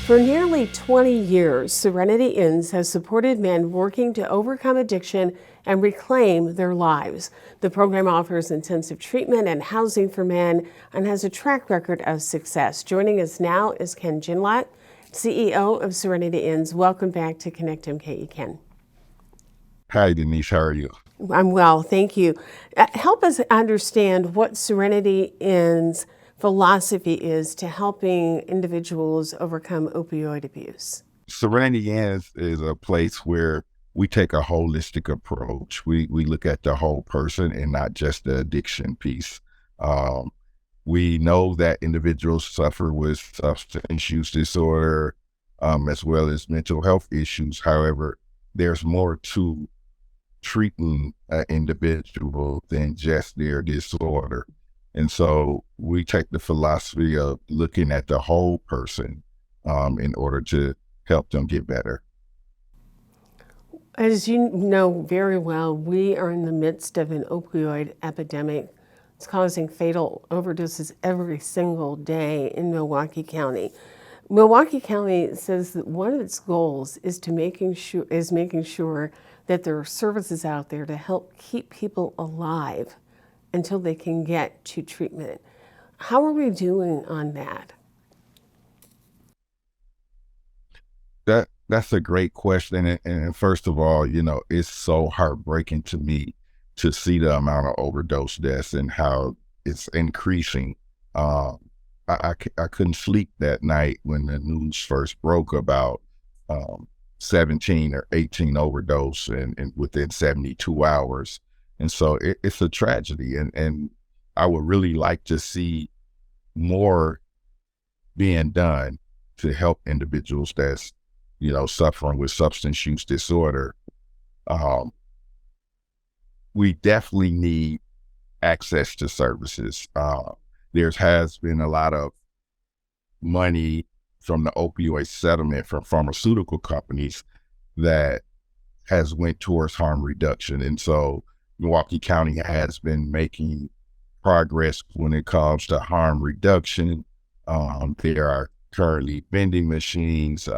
For nearly 20 years, Serenity Inns has supported men working to overcome addiction and reclaim their lives. The program offers intensive treatment and housing for men and has a track record of success. Joining us now is Ginlack, CEO of Serenity Inns. Welcome back to Connect MKE, Ken. Hi, Denise. How are you? I'm well, thank you. Help us understand what Serenity Inns' philosophy is to helping individuals overcome opioid abuse. Serenity Inns is a place where we take a holistic approach. We look at the whole person and not just the addiction piece. Um, we know that individuals suffer with substance use disorder, as well as mental health issues. However, there's more to treating an individual than just their disorder. And so we take the philosophy of looking at the whole person in order to help them get better. As you know very well, we are in the midst of an opioid epidemic. It's causing fatal overdoses every single day in Milwaukee County. Milwaukee County says that one of its goals is making sure that there are services out there to help keep people alive until they can get to treatment. How are we doing on that? That's a great question. And first of all, it's so heartbreaking to me to see the amount of overdose deaths and how it's increasing. Um, I couldn't sleep that night when the news first broke about um, 17 or 18 overdose and within 72 hours. And so it's a tragedy. And I would really like to see more being done to help individuals that's suffering with substance use disorder. Um, we definitely need access to services. There has been a lot of money from the opioid settlement from pharmaceutical companies that has went towards harm reduction. And so Milwaukee County has been making progress when it comes to harm reduction. There are currently vending machines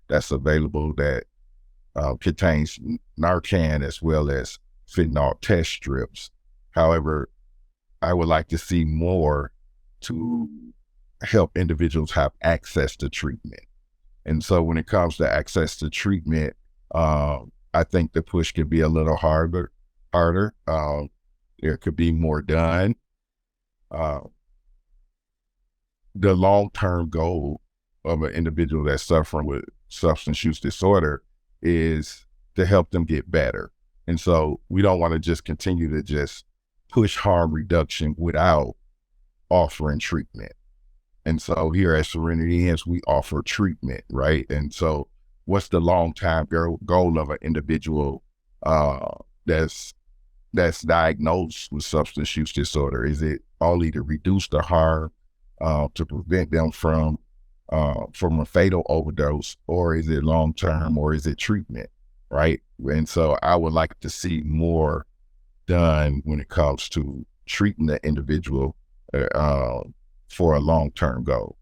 that's available that contains Narcan as well as fentanyl test strips. However, I would like to see more to help individuals have access to treatment. And so when it comes to access to treatment, I think the push could be a little harder. There could be more done. Uh, the long-term goal of an individual that's suffering with substance use disorder is to help them get better. And so we don't want to just continue to just push harm reduction without offering treatment. And so here at Serenity Inns, we offer treatment, right? And so what's the long-term goal of an individual that's diagnosed with substance use disorder? Is it only to reduce the harm, to prevent them from a fatal overdose, or is it long-term, or is it treatment, right? And so I would like to see more done when it comes to treating the individual for a long-term goal.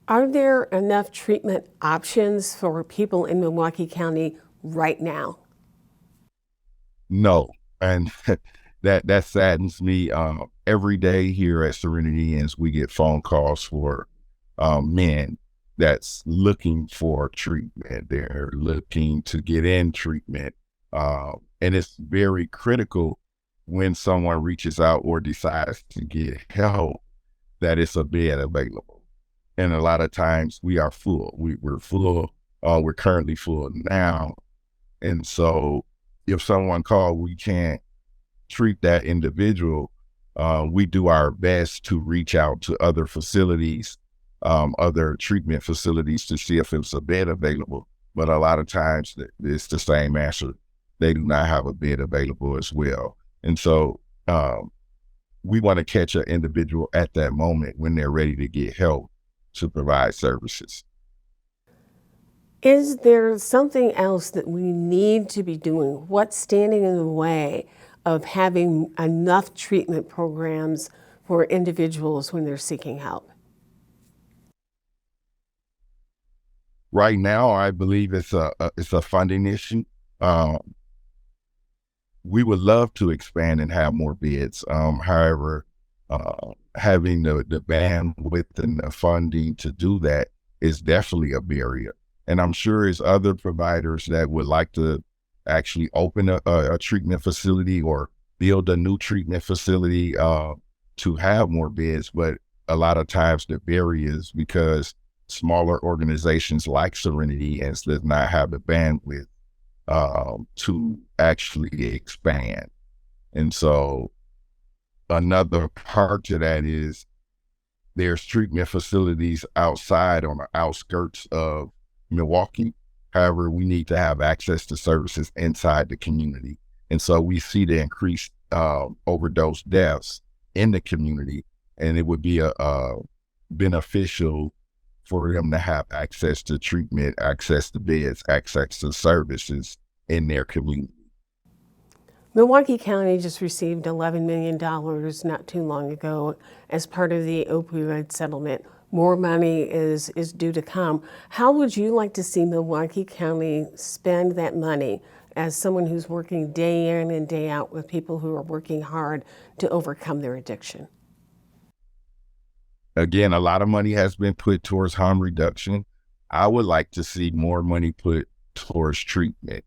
Are there enough treatment options for people in Milwaukee County right now? No, and that saddens me. Every day here at Serenity Inns, we get phone calls for men that's looking for treatment. They're looking to get in treatment, and it's very critical when someone reaches out or decides to get help that it's a bed available. And a lot of times we are full. We're full. We're currently full now, and so if someone calls, we can't treat that individual. We do our best to reach out to other facilities, other treatment facilities to see if it's a bed available. But a lot of times it's the same answer. They do not have a bed available as well. And so we want to catch an individual at that moment when they're ready to get help to provide services. Is there something else that we need to be doing? What's standing in the way of having enough treatment programs for individuals when they're seeking help? Right now, I believe it's a funding issue. Um, we would love to expand and have more beds. However, having the bandwidth and the funding to do that is definitely a barrier. And I'm sure there's other providers that would like to actually open a treatment facility or build a new treatment facility to have more beds. But a lot of times the barrier is because smaller organizations like Serenity Inns does not have the bandwidth to actually expand. And so another part to that is there's treatment facilities outside on the outskirts of Milwaukee. However, we need to have access to services inside the community. And so we see the increased overdose deaths in the community, and it would be a beneficial for them to have access to treatment, access to beds, access to services in their community. Milwaukee County just received $11 million not too long ago as part of the opioid settlement. More money is due to come. How would you like to see Milwaukee County spend that money as someone who's working day in and day out with people who are working hard to overcome their addiction? Again, a lot of money has been put towards harm reduction. I would like to see more money put towards treatment,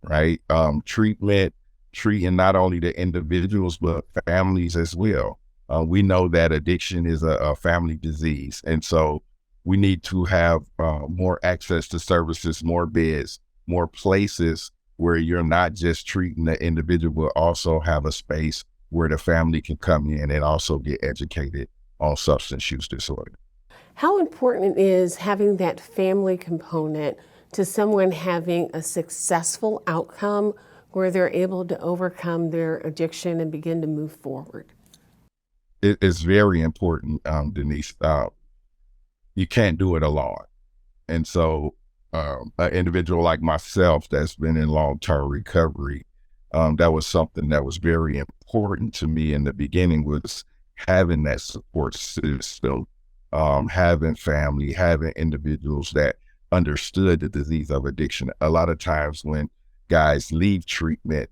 right? Treating not only the individuals, but families as well. We know that addiction is a family disease. And so we need to have more access to services, more beds, more places where you're not just treating the individual, but also have a space where the family can come in and also get educated on substance use disorder. How important is having that family component to someone having a successful outcome where they're able to overcome their addiction and begin to move forward? It's very important, Denise. You can't do it alone. And so an individual like myself that's been in long-term recovery, that was something that was very important to me in the beginning, was having that support system, having family, having individuals that understood the disease of addiction. A lot of times when guys leave treatment,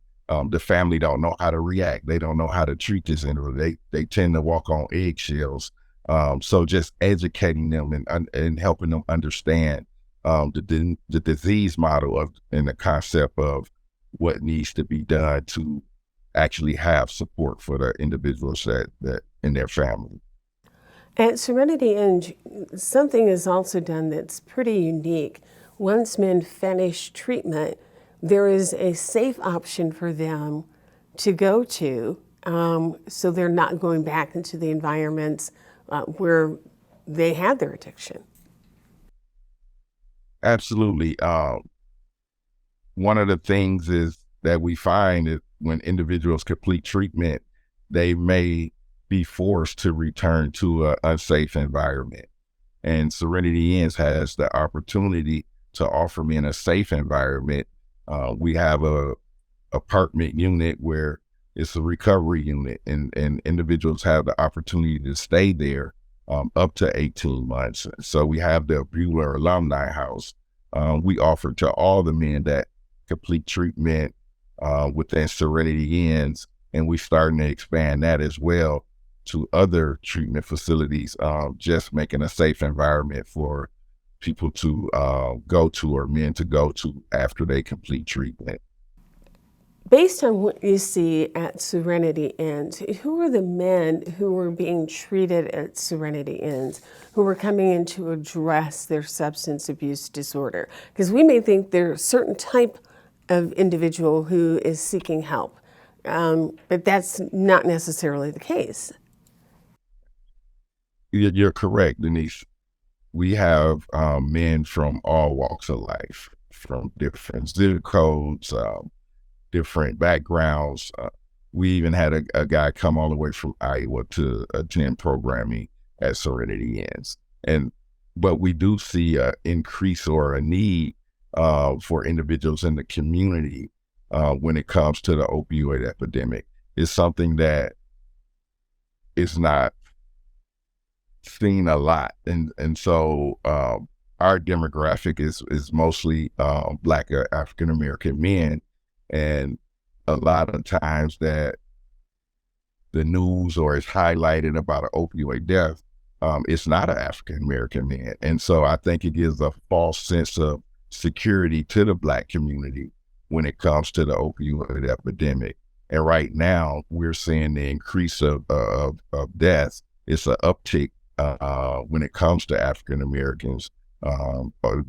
the family don't know how to react. They don't know how to treat this individual. They tend to walk on eggshells. So just educating them and helping them understand the disease model of and the concept of what needs to be done to actually have support for the individuals that in their family. At Serenity Inns, something is also done that's pretty unique. Once men finish treatment, there is a safe option for them to go to, so they're not going back into the environments where they had their addiction. Absolutely. One of the things is that we find is when individuals complete treatment, they may be forced to return to an unsafe environment. And Serenity Inns has the opportunity to offer me in a safe environment. We have a apartment unit where it's a recovery unit, and individuals have the opportunity to stay there up to 18 months. So we have the Bueller Alumni House. We offer to all the men that complete treatment within Serenity Inns, and we're starting to expand that as well to other treatment facilities, just making a safe environment for people to go to, or men to go to after they complete treatment. Based on what you see at Serenity Inns, who are the men who were being treated at Serenity Inns who were coming in to address their substance abuse disorder? Because we may think there's a certain type of individual who is seeking help, but that's not necessarily the case. You're correct, Denise. We have men from all walks of life, from different zip codes, different backgrounds. We even had a guy come all the way from Iowa to attend programming at Serenity Inns. But we do see an increase or a need for individuals in the community when it comes to the opioid epidemic. It's something that is not seen a lot. And so our our demographic is mostly Black African American men, and a lot of times that the news or is highlighted about an opioid death, it's not an African American man. And so I think it gives a false sense of security to the Black community when it comes to the opioid epidemic. And right now, we're seeing the increase of deaths. It's an uptick when it comes to African Americans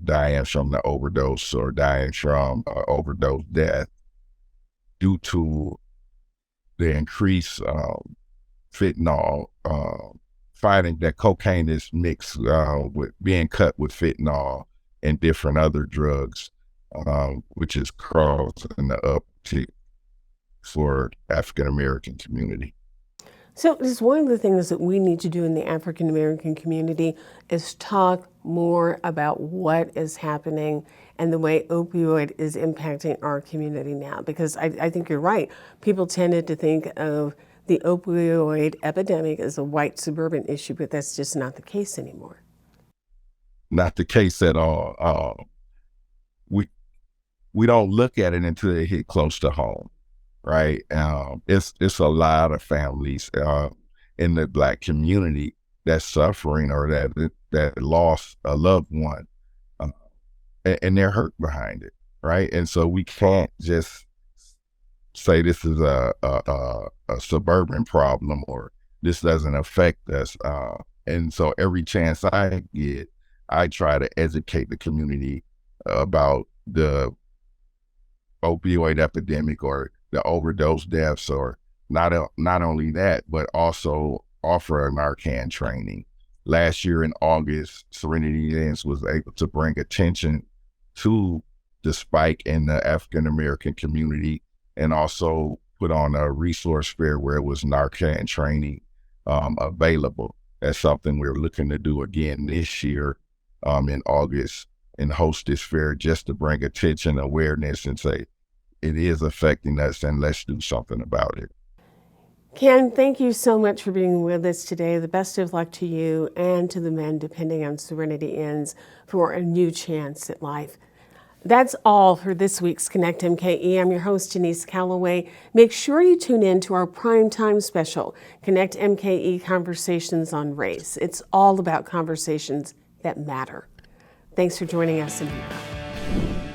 dying from the overdose or dying from overdose death due to the increased fentanyl, finding that cocaine is mixed with being cut with fentanyl and different other drugs, which is causing the uptick for African American community. So just one of the things that we need to do in the African American community is talk more about what is happening and the way opioid is impacting our community now. Because I think you're right. People tended to think of the opioid epidemic as a white suburban issue, but that's just not the case anymore. Not the case at all. We don't look at it until it hit close to home, right? It's a lot of families in the Black community that's suffering or that lost a loved one, and they're hurt behind it, right? And so we can't just say this is a suburban problem or this doesn't affect us. And so every chance I get, I try to educate the community about the opioid epidemic or the overdose deaths, or not only that, but also offer a Narcan training. Last year in August, Serenity Inns was able to bring attention to the spike in the African American community and also put on a resource fair where it was Narcan training available. That's something we're looking to do again this year in August, and host this fair just to bring attention, awareness, and say, it is affecting us and let's do something about it. Ken, thank you so much for being with us today. The best of luck to you and to the men depending on Serenity Inns for a new chance at life. That's all for this week's Connect MKE. I'm your host, Denise Calloway. Make sure you tune in to our primetime special, Connect MKE Conversations on Race. It's all about conversations that matter. Thanks for joining us, and be well.